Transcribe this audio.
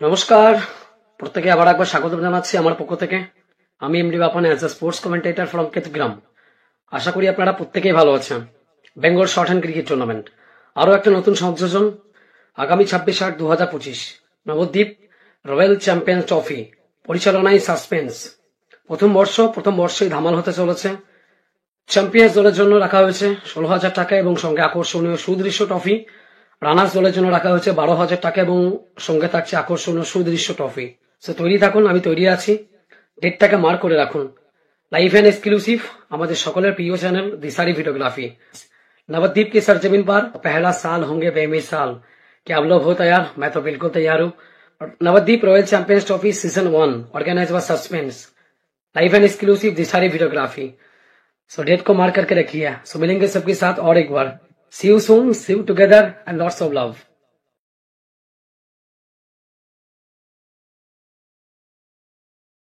নমস্কার, প্রত্যেকে আবার একবার স্বাগত জানাচ্ছি আমার পক্ষ থেকে। আমি MD Bapan as a sports commentator from Ketugram. আশা করি আপনারা প্রত্যেকেই ভালো আছেন। Bengal short hand cricket tournament আরও একটা নতুন সংযোজন আগামী 26/8/2025 নবদ্বীপ রয়্যাল চ্যাম্পিয়ন্স ট্রফি পরিচালনায় সাসপেন্স। প্রথম বর্ষেই ধামাল হতে চলেছে। চ্যাম্পিয়ন্স দলের জন্য রাখা হয়েছে 16,000 টাকা এবং সঙ্গে আকর্ষণীয় সুদৃশ্য ট্রফি। রানার্স দলের জন্য রাখা হয়েছে 12,000 টাকা এবং সঙ্গে থাকছে আকর্ষণীয় সুদৃশ্য ট্রফি। সো তৈরি থাকুন, আমি তৈরি আছি। ডেটটাকে মার্ক করে রাখুন। लाइव एंड एक्सक्लूसिव हमारे सकलेर प्रिय चैनल दिसारी वीडियोग्राफी। नवद्वीप की सरजमीन पर पहला साल होंगे बेमिसाल। क्या आप लोग हो तैयार? मैं तो बिल्कुल तैयार हूँ। Nabadwip royal champions trophy season 1 organise by suspense, live and exclusive दिसारी वीडियोग्राफी। सो डेट को मार्क करके रखिए। सो मिलेंगे सबके साथ और एक बार। See you soon, see you together and lots of love.